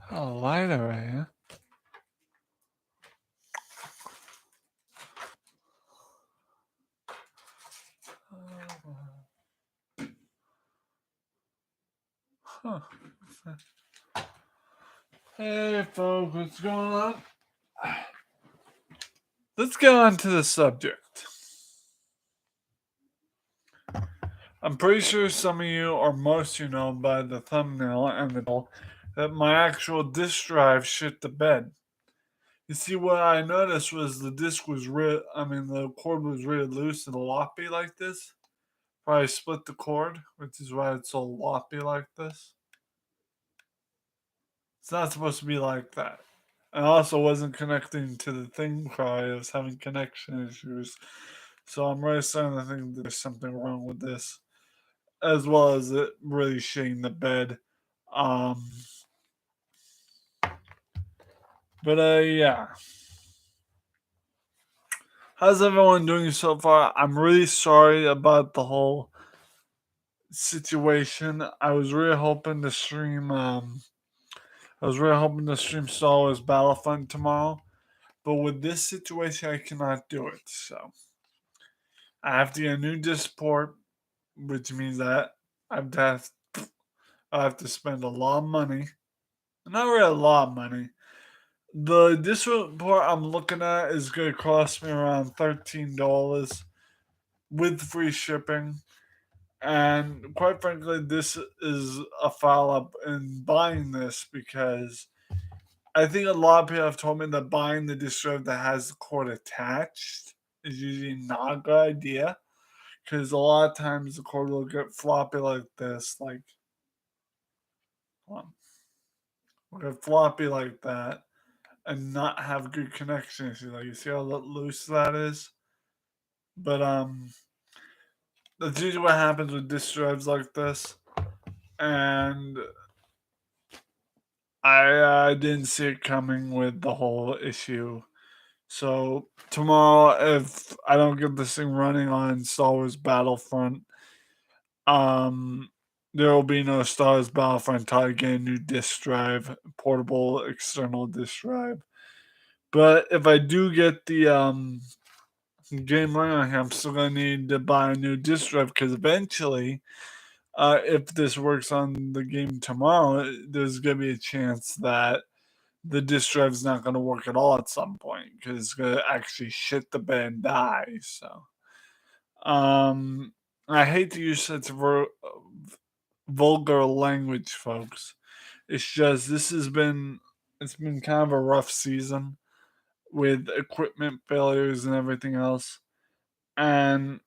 How light are I? Huh? Hey, folks, what's going on? Let's get on to the subject. I'm pretty sure some of you, or most of you, know by the thumbnail and the title that my actual disk drive shit the bed. You see, what I noticed was the the cord was really loose and loppy like this. Probably split the cord, which is why it's so loppy like this. It's not supposed to be like that. I also wasn't connecting to the thing probably. I was having connection issues. So I'm really starting to think that there's something wrong with this. As well as it really shitting the bed. Um yeah. How's everyone doing so far? I'm really sorry about the whole situation. I was really hoping to stream Star Wars Battlefront tomorrow. But with this situation I cannot do it. So I have to get a new disc port, which means that I have to spend a lot of money. Not really a lot of money. The disc port I'm looking at is going to cost me around $13 with free shipping. And quite frankly, this is a foul up in buying this because I think a lot of people have told me that buying the disc drive that has the cord attached is usually not a good idea because a lot of times the cord will get floppy like this, like will get floppy like that, and not have good connection issues. Like you see how loose that is, but that's usually what happens with disc drives like this, and I didn't see it coming with the whole issue. So tomorrow, if I don't get this thing running on Star Wars Battlefront, um, there will be no Star Wars Battlefront until I get a new disk drive, portable external disk drive. But if I do get the game running, I'm still gonna need to buy a new disk drive because eventually, if this works on the game tomorrow, there's gonna be a chance that the disk drive's not going to work at all at some point because it's going to actually shit the bed and die. So, I hate to use such vulgar language, folks. It's just it's been kind of a rough season with equipment failures and everything else, and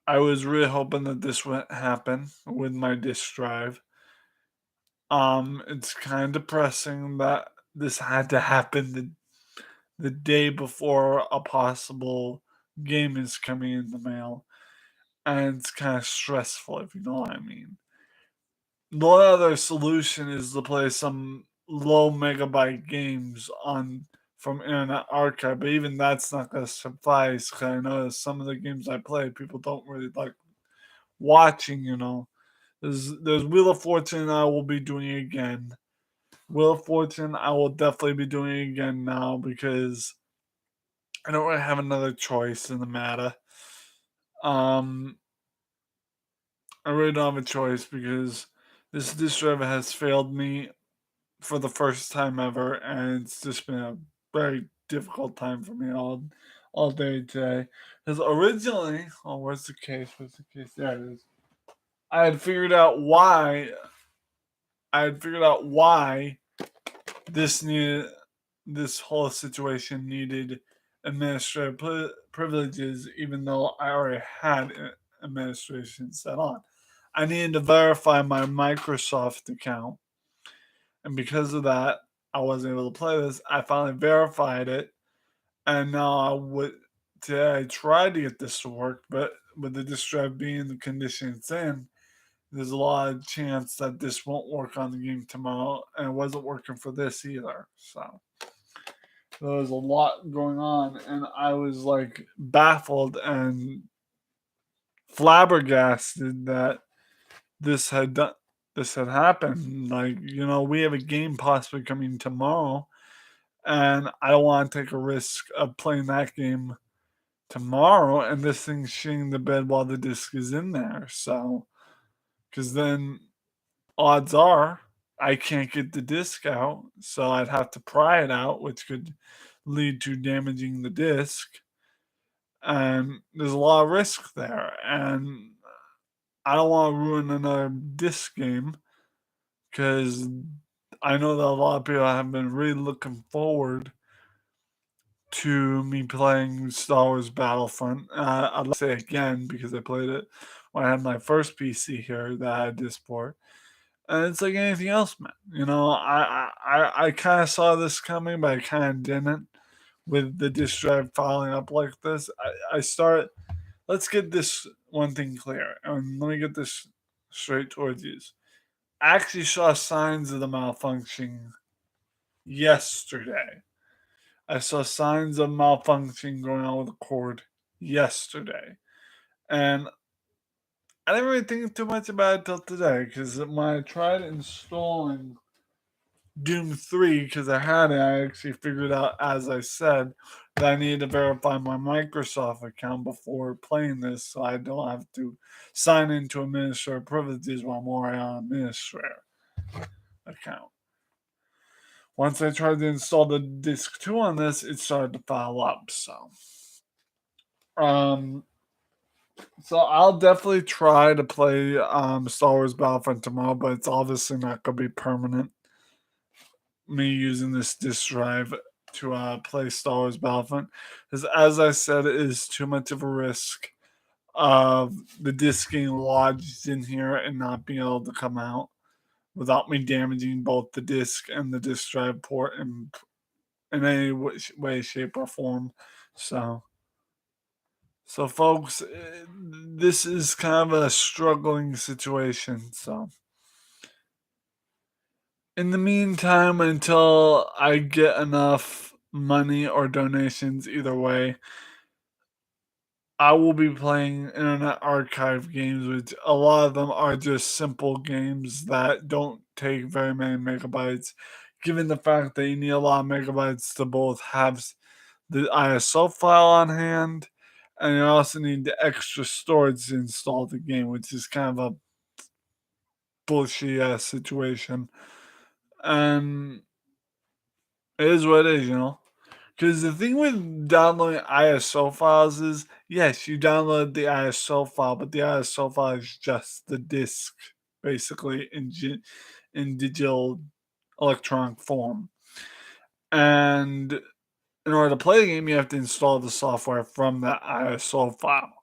I was really hoping that this wouldn't happen with my disk drive. It's kind of depressing that this had to happen the day before a possible game is coming in the mail, and it's kind of stressful, if you know what I mean. The only other solution is to play some low megabyte games on from Internet Archive, but even that's not going to suffice. Cause I know some of the games I play, people don't really like watching. There's Wheel of Fortune. I will be doing again. Wheel of Fortune, I will definitely be doing again now because I don't really have another choice in the matter. Um, I really don't have a choice because this disk drive has failed me for the first time ever, and it's just been a very difficult time for me all day today. Because originally, oh, where's the case? Where's the case? There it is. I had figured out why. I had figured out why this needed this whole situation needed administrative privileges, even though I already had administration set on. I needed to verify my Microsoft account, and because of that, I wasn't able to play this. I finally verified it, and now today I tried to get this to work, but with the disk drive being the condition it's in, there's a lot of chance that this won't work on the game tomorrow, and it wasn't working for this either. So there was a lot going on, and I was like baffled and flabbergasted that this had done. this had happened. Like, we have a game possibly coming tomorrow, and I don't want to take a risk of playing that game tomorrow and this thing's shitting the bed while the disc is in there. So, because then odds are I can't get the disc out, so I'd have to pry it out, which could lead to damaging the disc. And there's a lot of risk there. And I don't want to ruin another disc game because I know that a lot of people have been really looking forward to me playing Star Wars Battlefront. I'd like to say again because I played it when I had my first PC here that I had this port. And it's like anything else, man. I kind of saw this coming, but I kind of didn't. With the disk drive filing up like this, I start. Let's get this one thing clear, and let me get this straight towards you. I actually saw signs of the malfunction yesterday. I saw signs of malfunction going on with the cord yesterday. And I didn't really think too much about it till today because when I tried installing Doom 3, because I had it, I actually figured out, as I said, that I needed to verify my Microsoft account before playing this so I don't have to sign into administrator privileges while I'm already on administrator account. Once I tried to install the disk 2 on this, it started to file up. Um, so I'll definitely try to play Star Wars Battlefront tomorrow, but it's obviously not going to be permanent. Me using this disk drive to play Star Wars Battlefront, because as I said, it is too much of a risk of the disc getting lodged in here and not being able to come out without me damaging both the disc and the disk drive port in any way, shape, or form. So, folks, this is kind of a struggling situation. So, in the meantime, until I get enough money or donations, either way, I will be playing Internet Archive games, which a lot of them are just simple games that don't take very many megabytes, given the fact that you need a lot of megabytes to both have the ISO file on hand, and you also need the extra storage to install the game, which is kind of a bullshit ass situation. And it is what it is. Because the thing with downloading ISO files is, yes, you download the ISO file, but the ISO file is just the disk, basically, in digital electronic form. And in order to play the game, you have to install the software from that ISO file.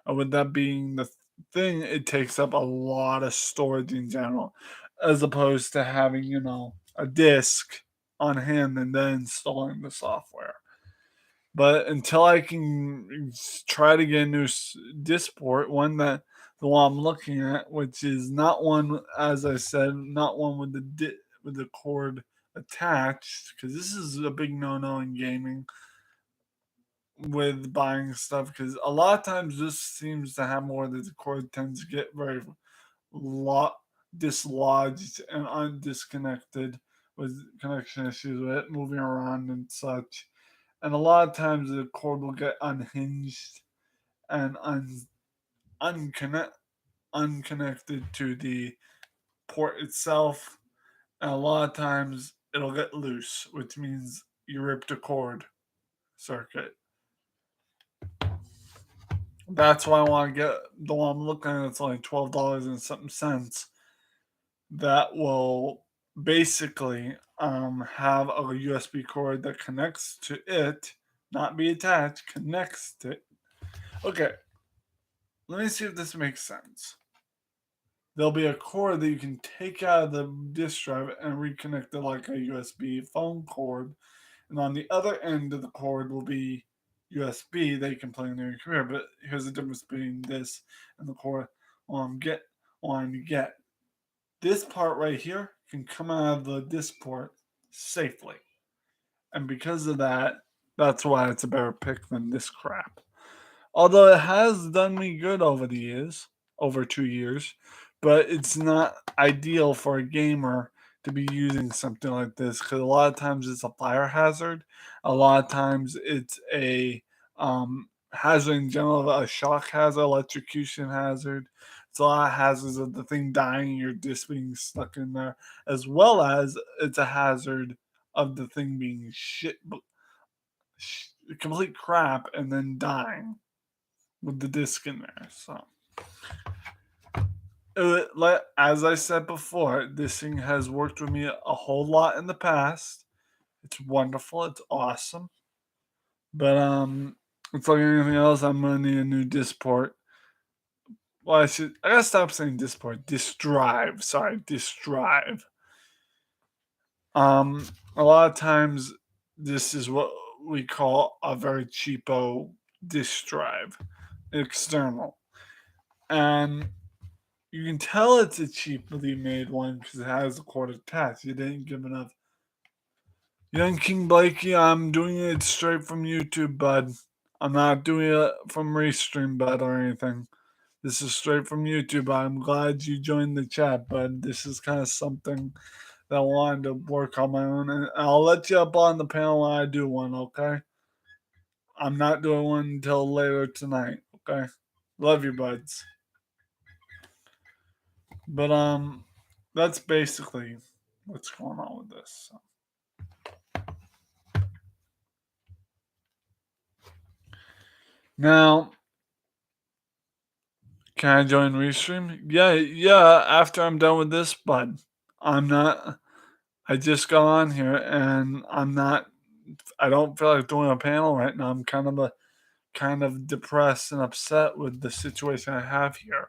And with that being the thing, it takes up a lot of storage in general, as opposed to having, a disk on hand and then installing the software. But until I can try to get a new disk port, the one I'm looking at, which is not one, as I said, not one with with the cord attached, because this is a big no-no in gaming with buying stuff. Because a lot of times this seems to happen where the cord tends to get very dislodged and undisconnected with connection issues with it moving around and such. And a lot of times the cord will get unhinged and unconnected to the port itself. And a lot of times it'll get loose, which means you ripped a cord circuit. That's why I want to get the one I'm looking at. It's only $12 and something cents. That will basically have a USB cord that connects to it, not be attached, connects to it. Okay, let me see if this makes sense. There'll be a cord that you can take out of the disk drive and reconnect it like a USB phone cord. And on the other end of the cord will be USB that you can plug into your computer. But here's the difference between this and the cord I'm wanting to get. This part right here can come out of the disk port safely. And because of that, that's why it's a better pick than this crap. Although it has done me good over the years, over 2 years, but it's not ideal for a gamer to be using something like this because a lot of times it's a fire hazard. A lot of times it's a hazard in general, a shock hazard, electrocution hazard. It's a lot of hazards of the thing dying, your disc being stuck in there, as well as it's a hazard of the thing being complete crap and then dying with the disc in there. So, as I said before, this thing has worked with me a whole lot in the past. It's wonderful. It's awesome. But it's like anything else. I'm gonna need a new disc port. Well, I gotta stop saying disc port. Disc drive. Sorry, disc drive. Um, a lot of times this is what we call a very cheapo disk drive, external, and you can tell it's a cheaply made one because it has a cord attached. You didn't give enough. Young King Blakey, I'm doing it straight from YouTube, bud. I'm not doing it from Restream, bud, or anything. This is straight from YouTube. I'm glad you joined the chat, bud. This is kind of something that I wanted to work on my own. And I'll let you up on the panel when I do one, okay? I'm not doing one until later tonight, okay? Love you, buds. But that's basically what's going on with this. So. Now, can I join Restream? Yeah, after I'm done with this, bud. I'm not I just got on here and I don't feel like doing a panel right now. I'm kind of depressed and upset with the situation I have here.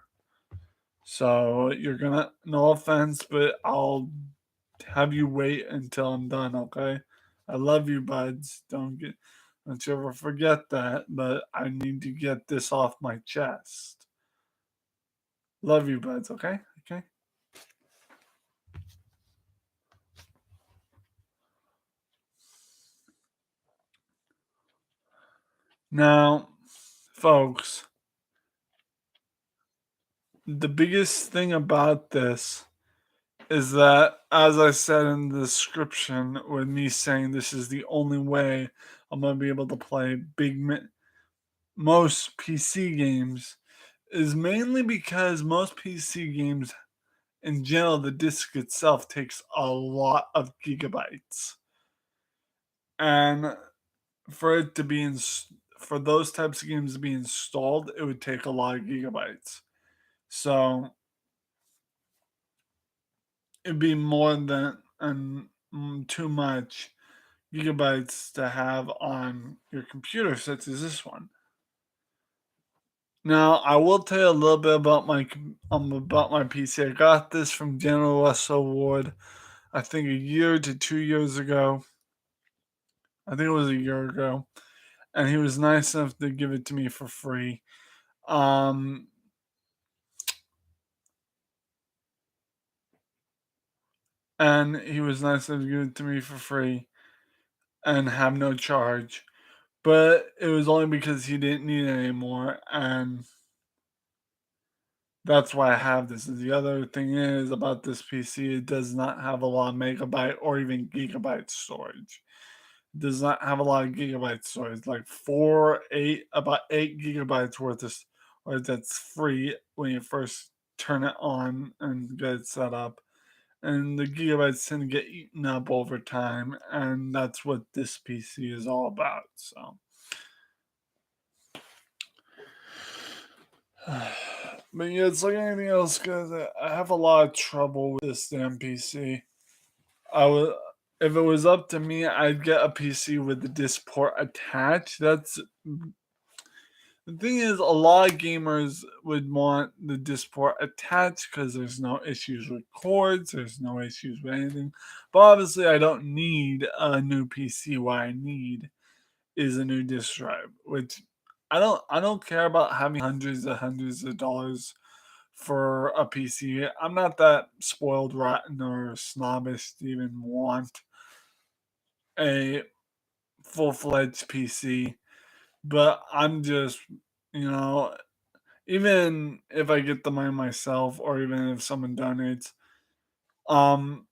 So you're gonna no offense, but I'll have you wait until I'm done, okay? I love you, buds. Don't you ever forget that, but I need to get this off my chest. Love you, buds, okay? Okay. Now, folks, the biggest thing about this is that, as I said in the description, with me saying this is the only way I'm going to be able to play most PC games, is mainly because most PC games, in general, the disc itself takes a lot of gigabytes. And for it to be for those types of games to be installed, it would take a lot of gigabytes. So it'd be more than too much gigabytes to have on your computer, such as this one. Now, I will tell you a little bit about my PC. I got this from General Russell Ward, I think a year to 2 years ago. I think it was a year ago, and he was nice enough to give it to me for free. Um, and he was nice enough to give it to me for free and have no charge. But it was only because he didn't need it anymore, and that's why I have this. And the other thing is about this PC, it does not have a lot of megabyte or even gigabyte storage. It does not have a lot of gigabyte storage, like about 8 gigabytes worth of or that's free when you first turn it on and get it set up. And the gigabytes tend to get eaten up over time, and that's what this PC is all about. So but yeah, it's like anything else, guys. I have a lot of trouble with this damn PC. I would, if it was up to me, I'd get a PC with the disc port attached. That's the thing is, a lot of gamers would want the disc port attached because there's no issues with cords, there's no issues with anything. But obviously, I don't need a new PC. What I need is a new disc drive, which I don't care about having hundreds of dollars for a PC. I'm not that spoiled, rotten, or snobbish to even want a full fledged PC, but I'm just, you know, even if I get the money myself or even if someone donates, um,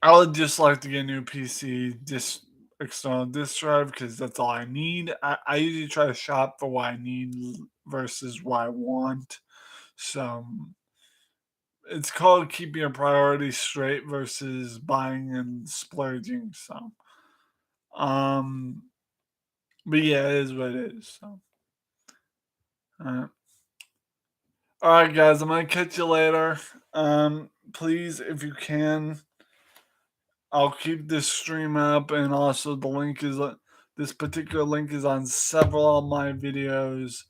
I would just like to get a new PC, just external disk drive because that's all I need. I usually try to shop for what I need versus what I want. So it's called keeping your priorities straight versus buying and splurging. So, um, but yeah, it is what it is. So, uh, all right, guys, I'm gonna catch you later. Please, if you can, I'll keep this stream up, and also the link is this particular link is on several of my videos,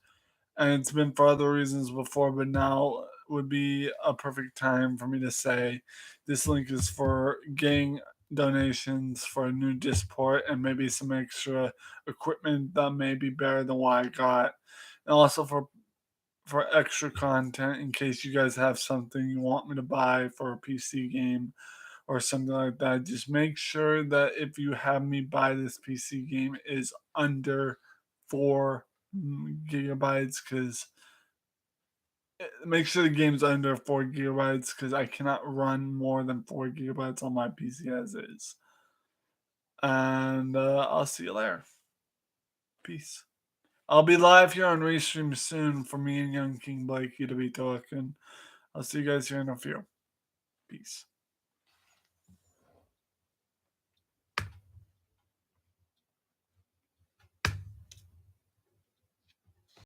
and it's been for other reasons before, but now would be a perfect time for me to say this link is for getting donations for a new Disport and maybe some extra equipment that may be better than what I got, and also for extra content in case you guys have something you want me to buy for a PC game or something like that. Just make sure that if you have me buy this PC game is under 4 gigabytes because make sure the game's under 4 gigabytes because I cannot run more than 4 gigabytes on my PC as is. And I'll see you later. Peace. I'll be live here on Restream soon for me and Young King Blakey to be talking. I'll see you guys here in a few. Peace.